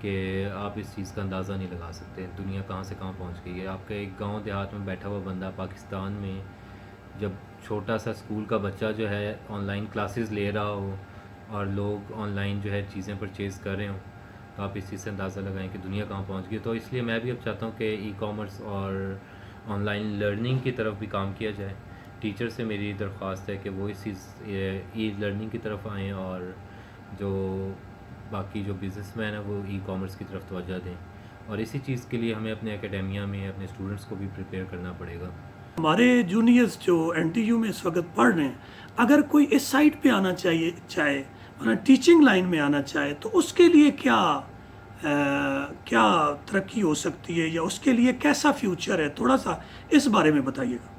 کہ آپ اس چیز کا اندازہ نہیں لگا سکتے دنیا کہاں سے کہاں پہنچ گئی ہے. آپ کا ایک گاؤں دیہات میں بیٹھا ہوا بندہ پاکستان میں جب چھوٹا سا اسکول کا بچہ جو ہے آن لائن کلاسز لے رہا ہو اور لوگ آن لائن جو ہے چیزیں پرچیز کر رہے ہوں, تو آپ اس چیز سے اندازہ لگائیں کہ دنیا کہاں پہنچ گئی. تو اس لیے میں بھی اب چاہتا ہوں کہ ای کامرس اور آن لائن لرننگ کی طرف بھی کام کیا جائے. ٹیچر سے میری درخواست ہے کہ وہ اس چیز ای لرننگ کی طرف آئیں, اور جو باقی جو بزنس مین ہیں وہ ای کامرس کی طرف توجہ دیں. اور اسی چیز کے لیے ہمیں اپنے اکیڈیمیا میں اپنے اسٹوڈنٹس کو بھی پریپیئر کرنا پڑے گا. ہمارے جونیئرز جو این ٹی یو میں اس وقت پڑھ رہے ہیں, اگر کوئی اس سائٹ پہ آنا چاہے ٹیچنگ لائن میں آنا چاہے, تو اس کے لیے کیا ترقی ہو سکتی ہے, یا اس کے لیے کیسا فیوچر ہے؟ تھوڑا سا اس بارے میں بتائیے گا.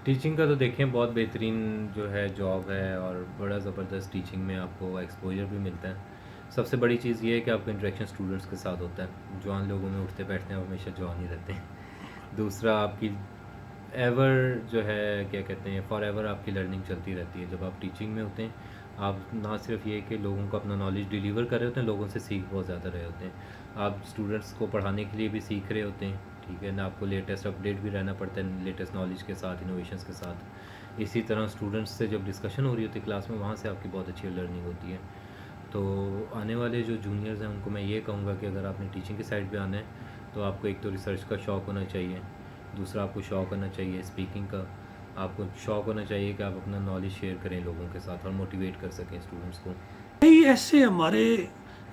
ٹیچنگ کا تو دیکھیں بہت بہترین جو ہے جاب ہے, اور بڑا زبردست ٹیچنگ میں آپ کو ایکسپوجر بھی ملتا ہے. سب سے بڑی چیز یہ ہے کہ آپ کا انٹریکشن اسٹوڈنٹس کے ساتھ ہوتا ہے. جوان لوگوں میں اٹھتے بیٹھتے ہیں, ہمیشہ جوان ہی رہتے ہیں. دوسرا, آپ کی ایور جو ہے کیا کہتے ہیں فار ایور آپ کی لرننگ چلتی رہتی ہے. جب آپ ٹیچنگ میں ہوتے ہیں, آپ نہ صرف یہ کہ لوگوں کو اپنا نالج ڈیلیور کر رہے ہوتے ہیں, لوگوں سے سیکھ بہت زیادہ رہے ہوتے ہیں. آپ اسٹوڈنٹس کو پڑھانے کے لیے بھی سیکھ رہے ہوتے ہیں, ٹھیک ہے نا. آپ کو لیٹسٹ اپڈیٹ بھی رہنا پڑتا ہے لیٹسٹ نالج کے ساتھ, انوویشنس کے ساتھ. اسی طرح اسٹوڈنٹس سے جب ڈسکشن ہو رہی ہوتی ہے کلاس میں, وہاں سے آپ کی بہت اچھی لرننگ ہوتی ہے. تو آنے والے جو جونیئرز ہیں ان کو میں یہ کہوں گا کہ اگر آپ نے ٹیچنگ کی سائڈ پہ آنا ہے, تو آپ کو ایک تو ریسرچ کا شوق ہونا چاہیے. دوسرا, آپ کو شوق ہونا چاہیے اسپیکنگ کا. آپ کو شوق ہونا چاہیے کہ آپ اپنا نالج شیئر کریں لوگوں کے ساتھ اور موٹیویٹ کر سکیں اسٹوڈنٹس کو. کئی ایسے ہمارے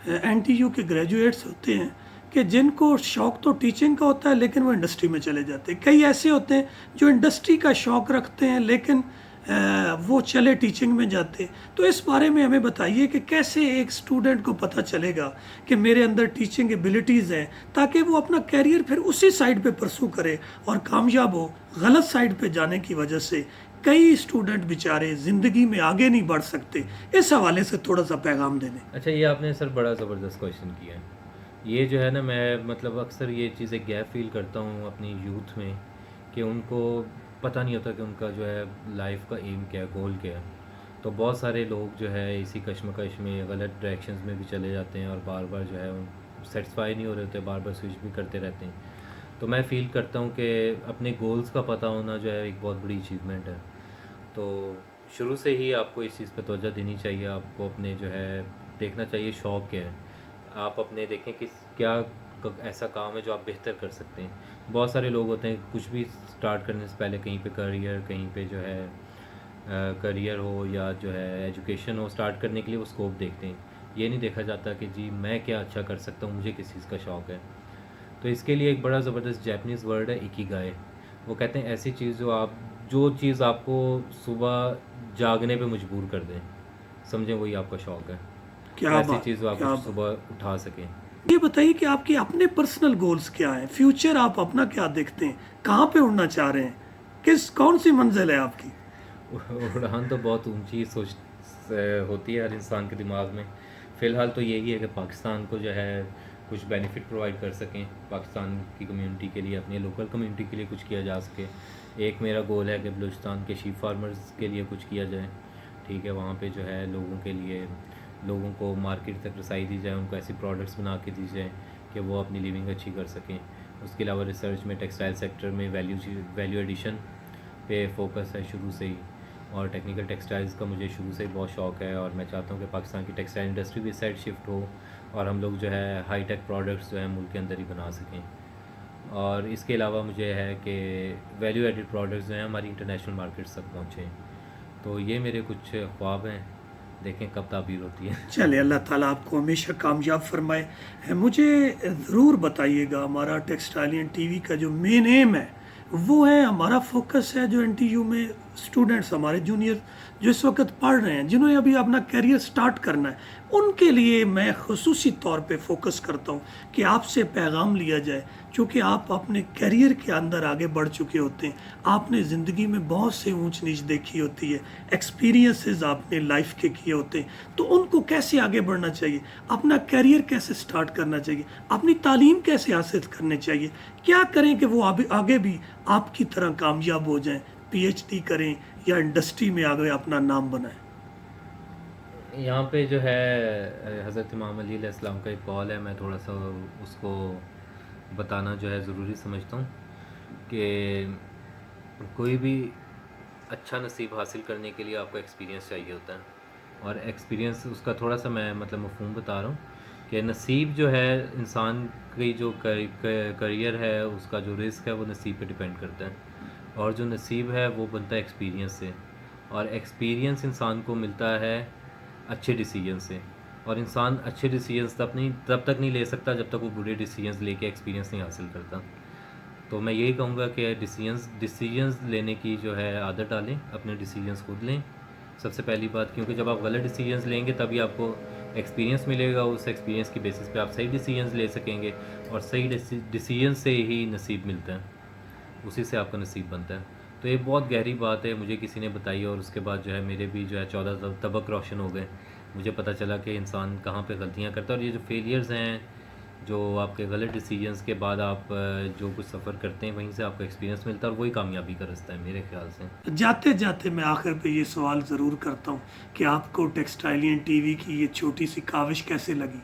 این ٹی یو کے گریجویٹس ہوتے ہیں کہ جن کو شوق تو ٹیچنگ کا ہوتا ہے, لیکن وہ انڈسٹری میں چلے جاتے ہیں. کئی ایسے ہوتے ہیں جو انڈسٹری کا شوق رکھتے ہیں, لیکن وہ چلے ٹیچنگ میں جاتے ہیں. تو اس بارے میں ہمیں بتائیے کہ کیسے ایک اسٹوڈنٹ کو پتہ چلے گا کہ میرے اندر ٹیچنگ ایبلٹیز ہیں, تاکہ وہ اپنا کیریئر پھر اسی سائڈ پہ پرسو کرے اور کامیاب ہو. غلط سائڈ پہ جانے کی وجہ سے کئی اسٹوڈنٹ بیچارے زندگی میں آگے نہیں بڑھ سکتے. اس حوالے سے تھوڑا سا پیغام دے دیں. اچھا, یہ آپ نے سر بڑا زبردست کویشچن کیا ہے. یہ جو ہے نا, میں مطلب اکثر یہ چیزیں گیپ فیل کرتا ہوں اپنی یوتھ میں, کہ ان کو پتہ نہیں ہوتا کہ ان کا جو ہے لائف کا ایم کیا ہے, گول کیا ہے. تو بہت سارے لوگ جو ہے اسی کشمکش میں غلط ڈائریکشنز میں بھی چلے جاتے ہیں, اور بار بار جو ہے سیٹسفائی نہیں ہو رہے ہوتے, بار بار سوئچ بھی کرتے رہتے ہیں. تو میں فیل کرتا ہوں کہ اپنے گولز کا پتہ ہونا جو ہے ایک بہت بڑی اچیومنٹ ہے. تو شروع سے ہی آپ کو اس چیز پہ توجہ دینی چاہیے. آپ کو اپنے جو ہے دیکھنا چاہیے شوق کیا ہے. آپ اپنے دیکھیں کہ کیا ایسا کام ہے جو آپ بہتر کر سکتے ہیں. بہت سارے لوگ ہوتے ہیں کچھ بھی سٹارٹ کرنے سے پہلے کہیں پہ کہیں پہ جو ہے کریئر ہو یا جو ہے ایجوکیشن ہو, سٹارٹ کرنے کے لیے وہ اسکوپ دیکھتے ہیں. یہ نہیں دیکھا جاتا کہ جی میں کیا اچھا کر سکتا ہوں, مجھے کس چیز کا شوق ہے. تو اس کے لیے ایک بڑا زبردست جیپنیز ورڈ ہے اکیگائے. وہ کہتے ہیں ایسی چیز جو چیز آپ کو صبح جاگنے پہ مجبور کر دیں, سمجھیں وہی آپ کا شوق ہے. ایسی چیز جو آپ کو صبح اٹھا سکیں. یہ بتائیے کہ آپ کے اپنے پرسنل گولز کیا ہیں, فیوچر آپ اپنا کیا دیکھتے ہیں, کہاں پہ اڑنا چاہ رہے ہیں, کون سی منزل ہے آپ کی؟ اڑان تو بہت اونچی سوچ ہوتی ہے ہر انسان کے دماغ میں. فی الحال تو یہی ہے کہ پاکستان کو جو ہے کچھ بینیفٹ پرووائڈ کر سکیں, پاکستان کی کمیونٹی کے لیے, اپنی لوکل کمیونٹی کے لیے کچھ کیا جا سکے. ایک میرا گول ہے کہ بلوچستان کے شیپ فارمرز کے لیے کچھ کیا جائے, ٹھیک ہے. وہاں پہ جو ہے لوگوں کو مارکیٹ تک رسائی دی جائے, ان کو ایسی پروڈکٹس بنا کے دی جائے کہ وہ اپنی لیونگ اچھی کر سکیں. اس کے علاوہ ریسرچ میں ٹیکسٹائل سیکٹر میں ویلیو ایڈیشن پہ فوکس ہے شروع سے ہی, اور ٹیکنیکل ٹیکسٹائلز کا مجھے شروع سے ہی بہت شوق ہے. اور میں چاہتا ہوں کہ پاکستان کی ٹیکسٹائل انڈسٹری بھی اس سائڈ شفٹ ہو, اور ہم لوگ جو ہے ہائی ٹیک پروڈکٹس جو ہے ملک کے اندر ہی بنا سکیں. اور اس کے علاوہ مجھے ہے کہ ویلیو ایڈڈ پروڈکٹس جو ہیں ہماری انٹرنیشنل مارکیٹس تک پہنچیں. تو یہ میرے کچھ خواب ہیں, دیکھیں کب تعبیر ہوتی ہے. چلے, اللہ تعالیٰ آپ کو ہمیشہ کامیاب فرمائے. مجھے ضرور بتائیے گا, ہمارا ٹیکسٹائلین ٹی وی کا جو مین ایم ہے وہ ہے, ہمارا فوکس ہے جو این ٹی یو میں اسٹوڈنٹس ہمارے جونیئر جو اس وقت پڑھ رہے ہیں, جنہوں نے ابھی اپنا کیریئر سٹارٹ کرنا ہے, ان کے لیے میں خصوصی طور پہ فوکس کرتا ہوں کہ آپ سے پیغام لیا جائے. چونکہ آپ اپنے کیریئر کے اندر آگے بڑھ چکے ہوتے ہیں, آپ نے زندگی میں بہت سے اونچ نیچ دیکھی ہوتی ہے, ایکسپیرینسز آپ نے لائف کے کیے ہوتے ہیں. تو ان کو کیسے آگے بڑھنا چاہیے, اپنا کیریئر کیسے سٹارٹ کرنا چاہیے, اپنی تعلیم کیسے حاصل کرنی چاہیے, کیا کریں کہ وہ آگے بھی آپ کی طرح کامیاب ہو جائیں, پی ایچ ڈی کریں یا انڈسٹری میں آگے اپنا نام بنائیں. یہاں پہ جو ہے حضرت امام علی علیہ السلام کا ایک قول ہے، میں تھوڑا سا اس کو بتانا جو ہے ضروری سمجھتا ہوں کہ کوئی بھی اچھا نصیب حاصل کرنے کے لیے آپ کو ایکسپیرینس چاہیے ہوتا ہے، اور ایکسپیرینس اس کا تھوڑا سا میں مطلب مفہوم بتا رہا ہوں کہ نصیب جو ہے انسان کی جو کریئر ہے، اس کا جو رزق ہے وہ نصیب پہ ڈپینڈ کرتا ہے، اور جو نصیب ہے وہ بنتا ہے ایکسپیرینس سے، اور ایکسپیرینس انسان کو ملتا ہے اچھے ڈیسیجن سے، اور انسان اچھے ڈیسیجنس تب تک نہیں لے سکتا جب تک وہ برے ڈیسیجنس لے کے ایکسپیرینس نہیں حاصل کرتا۔ تو میں یہی کہوں گا کہ ڈیسیجنس لینے کی جو ہے عادت ڈالیں، اپنے ڈیسیجنس خود لیں سب سے پہلی بات، کیونکہ جب آپ غلط ڈیسیجنس لیں گے تبھی آپ کو ایکسپیرینس ملے گا، اس ایکسپیرینس کی بیسس پہ آپ صحیح ڈیسیجنس لے سکیں گے، اور صحیح ڈیسیجن سے ہی نصیب ملتا ہے، اسی سے آپ کا نصیب بنتا ہے۔ تو یہ بہت گہری بات ہے، مجھے کسی نے بتائی، اور اس کے بعد جو ہے میرے بھی جو ہے 14 طبق روشن ہو گئے، مجھے پتہ چلا کہ انسان کہاں پہ غلطیاں کرتا ہے، اور یہ جو فیلیئرز ہیں، جو آپ کے غلط ڈیسیجنس کے بعد آپ جو کچھ سفر کرتے ہیں وہیں سے آپ کو ایکسپیرینس ملتا ہے، اور وہی کامیابی کا رستہ ہے میرے خیال سے۔ جاتے جاتے میں آخر پہ یہ سوال ضرور کرتا ہوں کہ آپ کو ٹیکسٹائلین ٹی وی کی یہ چھوٹی سی کاوش کیسے لگی،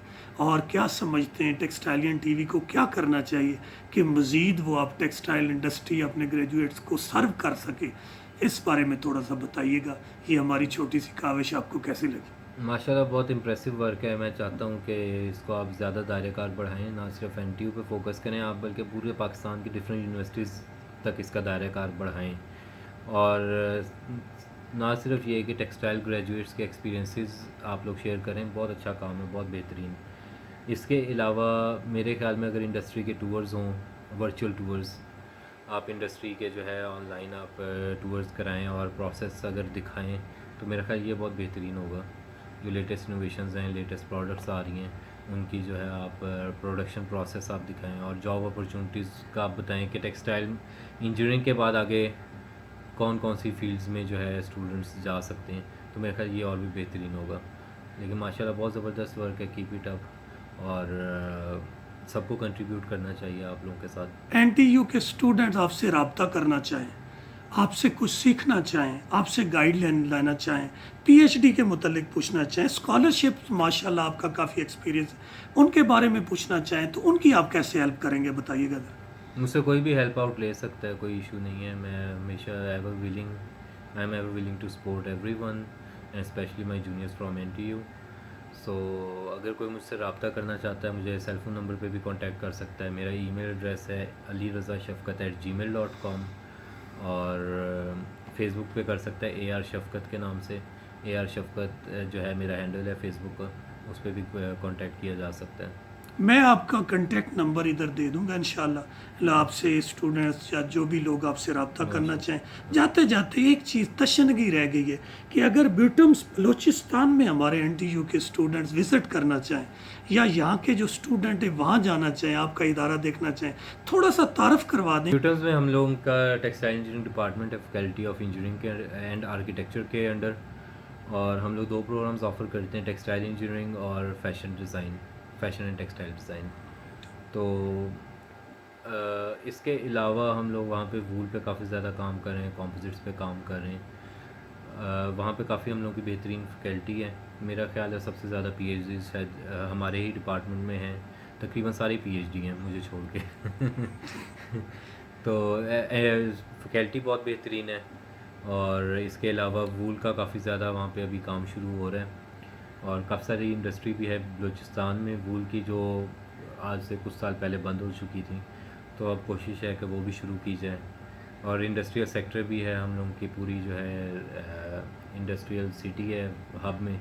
اور کیا سمجھتے ہیں ٹیکسٹائلین ٹی وی کو کیا کرنا چاہیے کہ مزید وہ آپ ٹیکسٹائل انڈسٹری اپنے گریجویٹس کو سرو کر سکے، اس بارے میں تھوڑا سا بتائیے گا، یہ ہماری چھوٹی سی کاوش آپ کو کیسے لگی؟ ماشاءاللہ بہت امپریسو ورک ہے، میں چاہتا ہوں کہ اس کو آپ زیادہ دائرہ کار بڑھائیں، نہ صرف این ٹی یو پہ فوکس کریں آپ، بلکہ پورے پاکستان کی ڈفرینٹ یونیورسٹیز تک اس کا دائرہ کار بڑھائیں، اور نہ صرف یہ کہ ٹیکسٹائل گریجویٹس کے ایکسپیرینسز آپ لوگ شیئر کریں، بہت اچھا کام ہے، بہت بہترین۔ اس کے علاوہ میرے خیال میں اگر انڈسٹری کے ٹورز ہوں، ورچوئل ٹورز، آپ انڈسٹری کے جو ہے آن لائن آپ ٹورز کرائیں اور پروسیس اگر دکھائیں تو میرا خیال یہ بہت بہترین ہوگا۔ جو لیٹسٹ انوویشنز ہیں، لیٹسٹ پروڈکٹس آ رہی ہیں، ان کی جو ہے آپ پروڈکشن پروسیس آپ دکھائیں، اور جاب اپرچونیٹیز کا آپ بتائیں کہ ٹیکسٹائل انجینئرنگ کے بعد آگے کون کون سی فیلڈز میں جو ہے اسٹوڈنٹس جا سکتے ہیں، تو میرا خیال یہ اور بھی بہترین ہوگا۔ لیکن ماشاءاللہ بہت زبردست ورک ہے، کیپ اٹ اپ، اور سب کو کنٹریبیوٹ کرنا چاہیے آپ لوگوں کے ساتھ۔ این ٹی یو کے اسٹوڈنٹس آپ سے رابطہ کرنا چاہیں، آپ سے کچھ سیکھنا چاہیں، آپ سے گائیڈ لائن لینا چاہیں، پی ایچ ڈی کے متعلق پوچھنا چاہیں، اسکالرشپ ماشاءاللہ آپ کا کافی ایکسپیرینس ہے، ان کے بارے میں پوچھنا چاہیں تو ان کی آپ کیسے ہیلپ کریں گے، بتائیے گا ذرا۔ مجھ سے کوئی بھی ہیلپ آؤٹ لے سکتا ہے، کوئی ایشو نہیں ہے، میں ہمیشہ I am ever willing to support everyone, and especially my juniors from N T U. So اگر کوئی مجھ سے رابطہ کرنا چاہتا ہے مجھے سیل فون نمبر پہ بھی کانٹیکٹ کر سکتا ہے، میرا ای میل ایڈریس ہے alirezashafqat@gmail.com، اور فیس بک پہ کر سکتا ہے اے آر شفقت کے نام سے، اے آر شفقت جو ہے میرا ہینڈل ہے فیس بک کا، اس پہ بھی کانٹیکٹ کیا جا سکتا ہے۔ میں آپ کا کنٹیکٹ نمبر ادھر دے دوں گا انشاءاللہ، آپ سے اسٹوڈنٹس یا جو بھی لوگ آپ سے رابطہ کرنا چاہیں۔ جاتے جاتے ایک چیز تشنگی رہ گئی ہے کہ اگر بیوٹمس بلوچستان میں ہمارے این ٹی یو کے اسٹوڈنٹس وزٹ کرنا چاہیں، یا یہاں کے جو اسٹوڈنٹ ہیں وہاں جانا چاہیں، آپ کا ادارہ دیکھنا چاہیں، تھوڑا سا تعارف کروا دیں۔ کمپیوٹرز میں ہم لوگوں کا ٹیکسٹائل انجینئرنگ ڈپارٹمنٹ ہے، فیکلٹی آف انجینئرنگ کے اینڈ آرکیٹیکچر کے انڈر، اور ہم لوگ 2 پروگرامز آفر کرتے ہیں، ٹیکسٹائل انجینئرنگ اور فیشن اینڈ ٹیکسٹائل ڈیزائن۔ تو اس کے علاوہ ہم لوگ وہاں پہ وول پہ کافی زیادہ کام کر رہے ہیں، کمپوزٹس پہ کام کر رہے ہیں، وہاں پہ کافی ہم لوگوں کی بہترین فیکلٹی ہے، میرا خیال ہے سب سے زیادہ پی ایچ ڈیز شاید ہمارے ہی ڈپارٹمنٹ میں ہیں، تقریباً ساری پی ایچ ڈی ہیں مجھے چھوڑ کے۔ تو فیکلٹی بہت بہترین ہے، اور اس کے علاوہ وول کا کافی زیادہ وہاں پہ ابھی کام شروع ہو رہا ہے، اور کافی ساری انڈسٹری بھی ہے بلوچستان میں وول کی جو آج سے کچھ سال پہلے بند ہو چکی تھیں، تو اب کوشش ہے کہ وہ بھی شروع کی جائے، اور انڈسٹریل سیکٹر بھی ہے ہم لوگوں کی پوری جو ہے انڈسٹریل سٹی ہے ہب میں،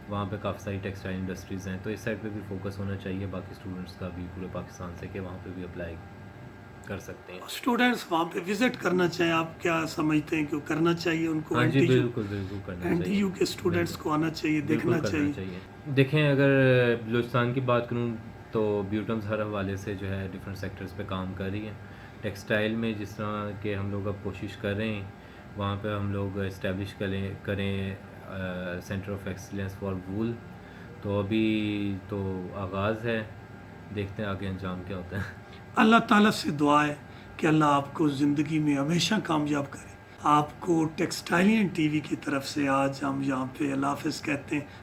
وہاں پہ کافی ساری ٹیکسٹائل انڈسٹریز ہیں، تو اس سائڈ پہ بھی فوکس ہونا چاہیے باقی اسٹوڈنٹس کا بھی پورے پاکستان سے، کہ وہاں پہ بھی اپلائی کر سکتے ہیں۔ اسٹوڈنٹس وہاں پہ وزٹ کرنا چاہیں، آپ کیا سمجھتے ہیں کہ کرنا چاہیے ان کو؟ ہاں جی بالکل کرنا این ٹی چاہیے، یو کے اسٹوڈنٹس کو آنا چاہیے، دیکھنا چاہیے۔ دیکھیں اگر بلوچستان کی بات کروں تو بیوٹمز ہر حوالے سے جو ہے ڈفرینٹ سیکٹرز پہ کام کر رہی ہیں، ٹیکسٹائل میں جس طرح کہ ہم لوگ اب کوشش کر رہے ہیں وہاں پہ ہم لوگ اسٹیبلش کریں سینٹر آف ایکسیلنس فار وول، تو ابھی تو آغاز ہے، دیکھتے ہیں آگے انجام کیا ہوتا ہے۔ اللہ تعالیٰ سے دعا ہے کہ اللہ آپ کو زندگی میں ہمیشہ کامیاب کرے۔ آپ کو ٹیکسٹائلین ٹی وی کی طرف سے آج ہم یہاں پہ اللہ حافظ کہتے ہیں۔